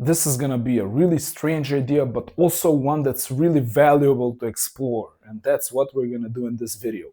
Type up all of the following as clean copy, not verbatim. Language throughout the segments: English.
This is going to be a really strange idea, but also one that's really valuable to explore. And that's what we're going to do in this video.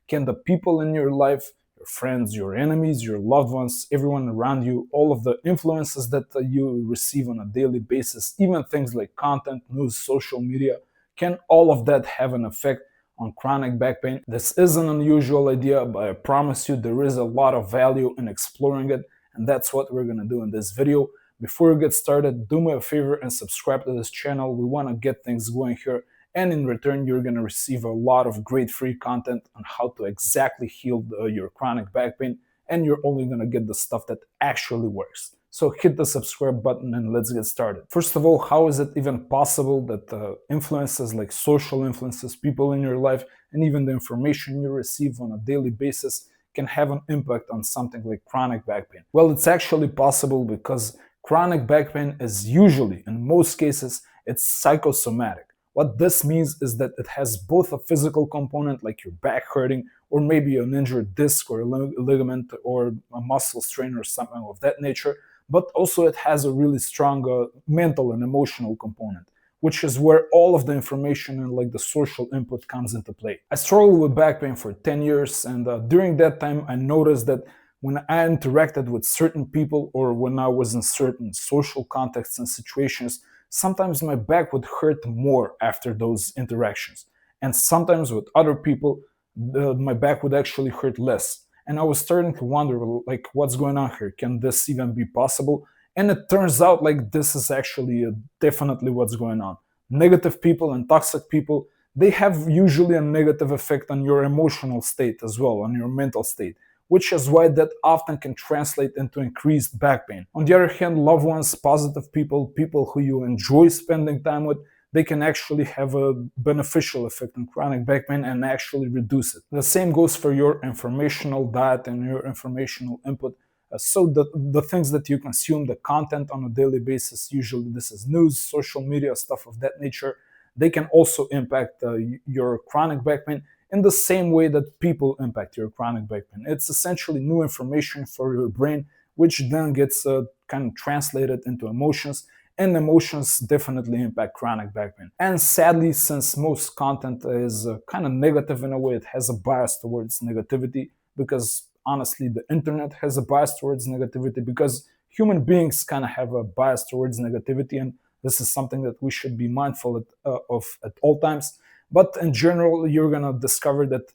Can the people in your life, your friends, your enemies, your loved ones, everyone around you, all of the influences that you receive on a daily basis, even things like content, news, social media, can all of that have an effect on chronic back pain? This is an unusual idea, but I promise you there is a lot of value in exploring it, and that's what we're going to do in this video. Before we get started, do me a favor and subscribe to this channel. We want to get things going here, and in return you're going to receive a lot of great free content on how to exactly heal your chronic back pain, and you're only going to get the stuff that actually works. So hit the subscribe button and let's get started. First of all, how is it even possible that influences like social influences, people in your life, and even the information you receive on a daily basis can have an impact on something like chronic back pain? Well, it's actually possible because chronic back pain is usually, in most cases, it's psychosomatic. What this means is that it has both a physical component, like your back hurting, or maybe an injured disc or a ligament or a muscle strain or something of that nature, but also it has a really strong mental and emotional component, which is where all of the information and like the social input comes into play. I struggled with back pain for 10 years, and during that time I noticed that when I interacted with certain people or when I was in certain social contexts and situations, sometimes my back would hurt more after those interactions. And sometimes with other people, my back would actually hurt less. And I was starting to wonder, like, what's going on here? Can this even be possible? And it turns out like this is actually definitely what's going on. Negative people and toxic people, they have usually a negative effect on your emotional state as well, on your mental state, which is why that often can translate into increased back pain. On the other hand, loved ones, positive people, people who you enjoy spending time with, they can actually have a beneficial effect on chronic back pain and actually reduce it. The same goes for your informational diet and your informational input. So the things that you consume, the content on a daily basis, usually this is news, social media, stuff of that nature, they can also impact your chronic back pain in the same way that people impact your chronic back pain. It's essentially new information for your brain, which then gets kind of translated into emotions, and emotions definitely impact chronic back pain. And sadly, since most content is kind of negative in a way, it has a bias towards negativity, because honestly, the internet has a bias towards negativity, because human beings kind of have a bias towards negativity, and this is something that we should be mindful of at all times. But in general, you're going to discover that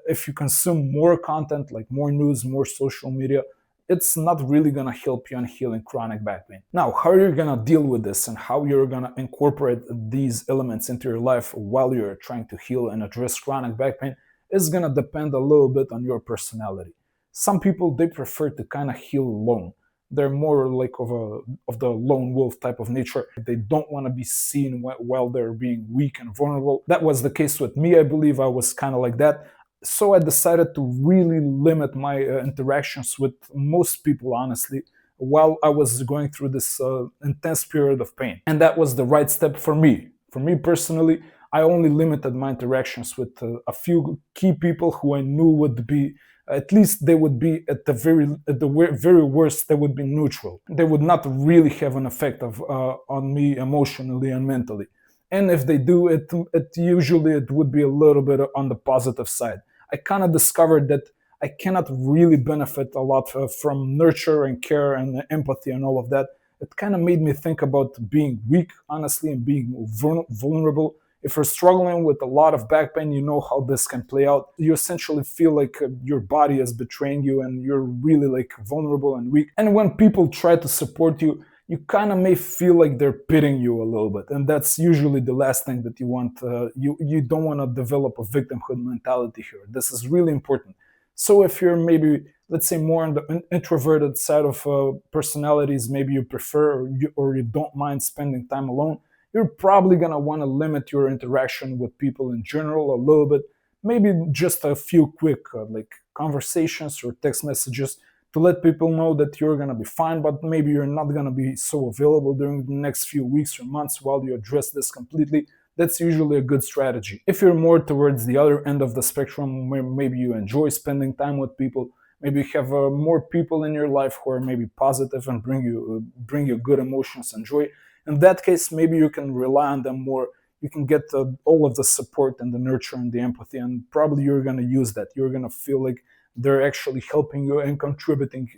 if you consume more content, like more news, more social media, it's not really going to help you in healing chronic back pain. Now, how you're going to deal with this and how you're going to incorporate these elements into your life while you're trying to heal and address chronic back pain is going to depend a little bit on your personality. Some people, they prefer to kind of heal alone. They're more like of the lone wolf type of nature. They don't want to be seen while they're being weak and vulnerable. That was the case with me. I believe I was kind of like that. So I decided to really limit my interactions with most people, honestly, while I was going through this intense period of pain. And that was the right step for me. For me personally, I only limited my interactions with a few key people who I knew would be, at least they would be at the very worst, they would be neutral. They would not really have an effect on me emotionally and mentally. And if they do, it usually it would be a little bit on the positive side. I kind of discovered that I cannot really benefit a lot from nurture and care and empathy and all of that. It kind of made me think about being weak, honestly, and being vulnerable. If you're struggling with a lot of back pain, you know how this can play out. You essentially feel like your body is betraying you and you're really like vulnerable and weak. And when people try to support you, you kind of may feel like they're pitying you a little bit, and that's usually the last thing that you want. You don't want to develop a victimhood mentality here. This is really important. So if you're maybe, let's say, more on the introverted side of personalities, maybe you prefer or you don't mind spending time alone, you're probably going to want to limit your interaction with people in general a little bit. Maybe just a few quick like conversations or text messages to let people know that you're going to be fine, but maybe you're not going to be so available during the next few weeks or months while you address this completely. That's usually a good strategy. If you're more towards the other end of the spectrum, where maybe you enjoy spending time with people, maybe you have more people in your life who are maybe positive and bring you good emotions and joy. In that case, maybe you can rely on them more. You can get all of the support and the nurture and the empathy, and probably you're going to use that. You're going to feel like they're actually helping you and contributing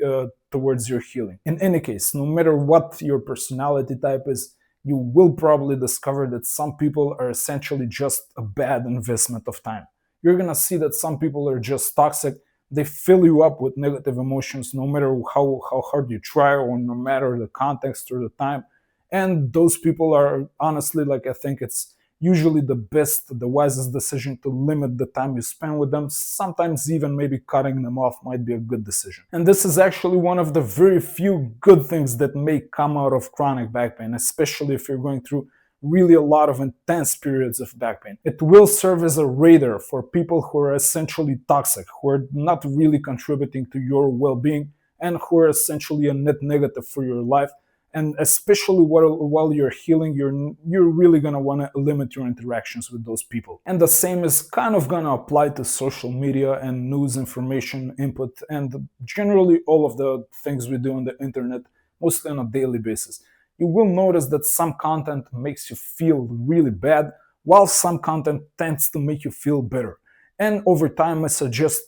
towards your healing. In any case, no matter what your personality type is, you will probably discover that some people are essentially just a bad investment of time. You're going to see that some people are just toxic. They fill you up with negative emotions no matter how hard you try, or no matter the context or the time. And those people are honestly, like, I think it's usually the wisest decision to limit the time you spend with them. Sometimes even maybe cutting them off might be a good decision. And this is actually one of the very few good things that may come out of chronic back pain, especially if you're going through really a lot of intense periods of back pain. It will serve as a radar for people who are essentially toxic, who are not really contributing to your well-being, and who are essentially a net negative for your life. And especially while you're healing, you're really going to want to limit your interactions with those people. And the same is kind of going to apply to social media and news information input, and generally all of the things we do on the internet, mostly on a daily basis. You will notice that some content makes you feel really bad, while some content tends to make you feel better. And over time, I suggest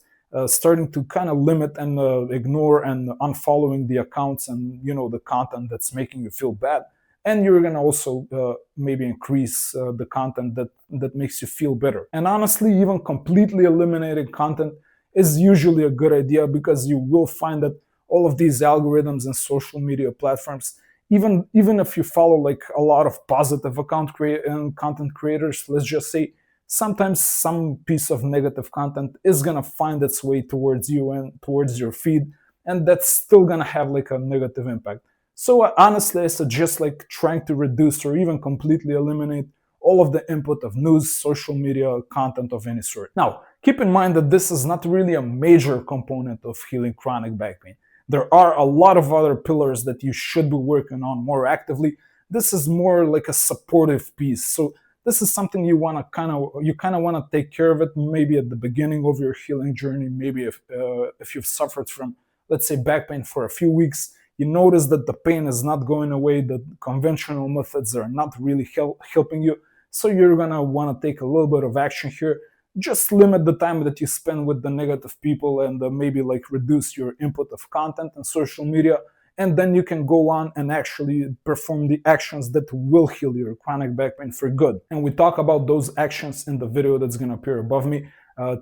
starting to kind of limit and ignore and unfollowing the accounts and the content that's making you feel bad. And you're gonna also maybe increase the content that makes you feel better. And honestly, even completely eliminating content is usually a good idea, because you will find that all of these algorithms and social media platforms, even if you follow like a lot of positive content creators, let's just say, sometimes some piece of negative content is going to find its way towards you and towards your feed, and that's still going to have like a negative impact. So honestly, I suggest like trying to reduce or even completely eliminate all of the input of news, social media, content of any sort. Now, keep in mind that this is not really a major component of healing chronic back pain. There are a lot of other pillars that you should be working on more actively. This is more like a supportive piece. So this is something you want to kind of want to take care of it maybe at the beginning of your healing journey. Maybe if you've suffered from, let's say, back pain for a few weeks, you notice that the pain is not going away, that conventional methods are not really helping you, so you're going to want to take a little bit of action here. Just limit the time that you spend with the negative people, and maybe like reduce your input of content and social media, and then you can go on and actually perform the actions that will heal your chronic back pain for good. And we talk about those actions in the video that's going to appear above me.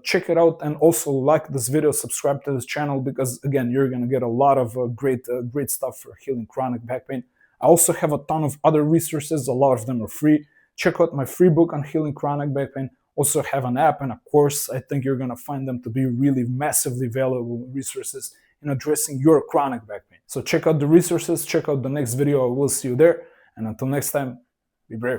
Check it out, and also like this video, subscribe to this channel, because again, you're going to get a lot of great stuff for healing chronic back pain. I also have a ton of other resources. A lot of them are free. Check out my free book on healing chronic back pain. Also have an app and a course. I think you're going to find them to be really massively valuable resources in addressing your chronic back pain. So check out the resources, check out the next video. I will see you there. And until next time, be brave.